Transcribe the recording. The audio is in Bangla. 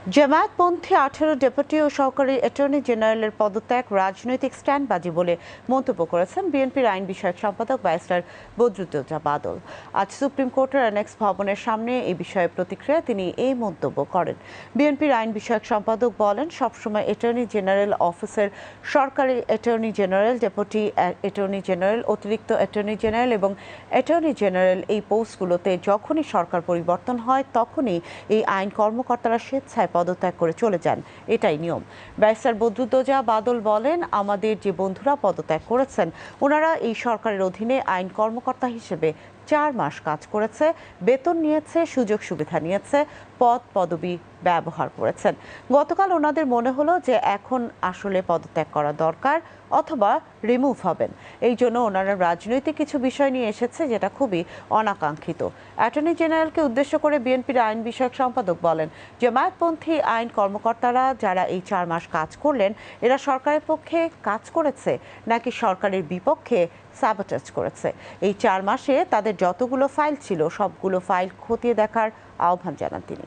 জামায়াতপন্থী 18 ডেপুটি ও সহকারী অ্যাটর্নি জেনারেলের পদত্যাগ রাজনৈতিক স্ট্যান্ডবাজি বলে মন্তব্য করেছেন বিএনপির আইন বিষয়ক সম্পাদক ব্যারিস্টার বদরুদ্দোজা বাদল। আজ সুপ্রিম কোর্টের অ্যানেক্স ভবনের সামনে এই বিষয়ে প্রতিক্রিয়া তিনি এই মন্তব্য করেন। বিএনপির আইন বিষয়ক সম্পাদক বলেন, সবসময় অ্যাটর্নি জেনারেল অফিসের সরকারি attorney general, deputy attorney general, অতিরিক্ত অ্যাটর্নি জেনারেল এবং অ্যাটর্নি জেনারেল এই পোস্টগুলোতে যখনই সরকার পরিবর্তন হয় তখনই এই আইন কর্মকর্তারা স্বেচ্ছায় পদত্যাগ করে চলে যান, এটাই নিয়ম। ব্যারিস্টার বদরুদ্দোজা বাদল বলেন, আমাদের যে বন্ধুরা পদত্যাগ করেছেন ওনারা এই সরকারের অধীনে আইন কর্মকর্তা হিসেবে 4 মাস কাজ করেছে, বেতন নিয়েছে, সুযোগ সুবিধা নিয়েছে, পদ পদবি ব্যবহার করেছেন। গতকাল ওনাদের মনে হলো যে এখন আসলে পদত্যাগ করা দরকার অথবা রিমুভ হবেন, এই জন্য ওনারা রাজনৈতিক কিছু বিষয় নিয়ে এসেছে যেটা খুবই অনাকাঙ্ক্ষিত। অ্যাটর্নি জেনারেলকে উদ্দেশ্য করে বিএনপির আইন বিষয়ক সম্পাদক বলেন, জামায়াতপন্থী আইন কর্মকর্তারা যারা এই 4 মাস কাজ করলেন এরা সরকারের পক্ষে কাজ করেছে নাকি সরকারের বিপক্ষে স্যাবোটেজ করেছে? এই 4 মাসে তাদের যতগুলো ফাইল ছিল সবগুলো ফাইল খতিয়ে দেখার আহ্বান জানান তিনি।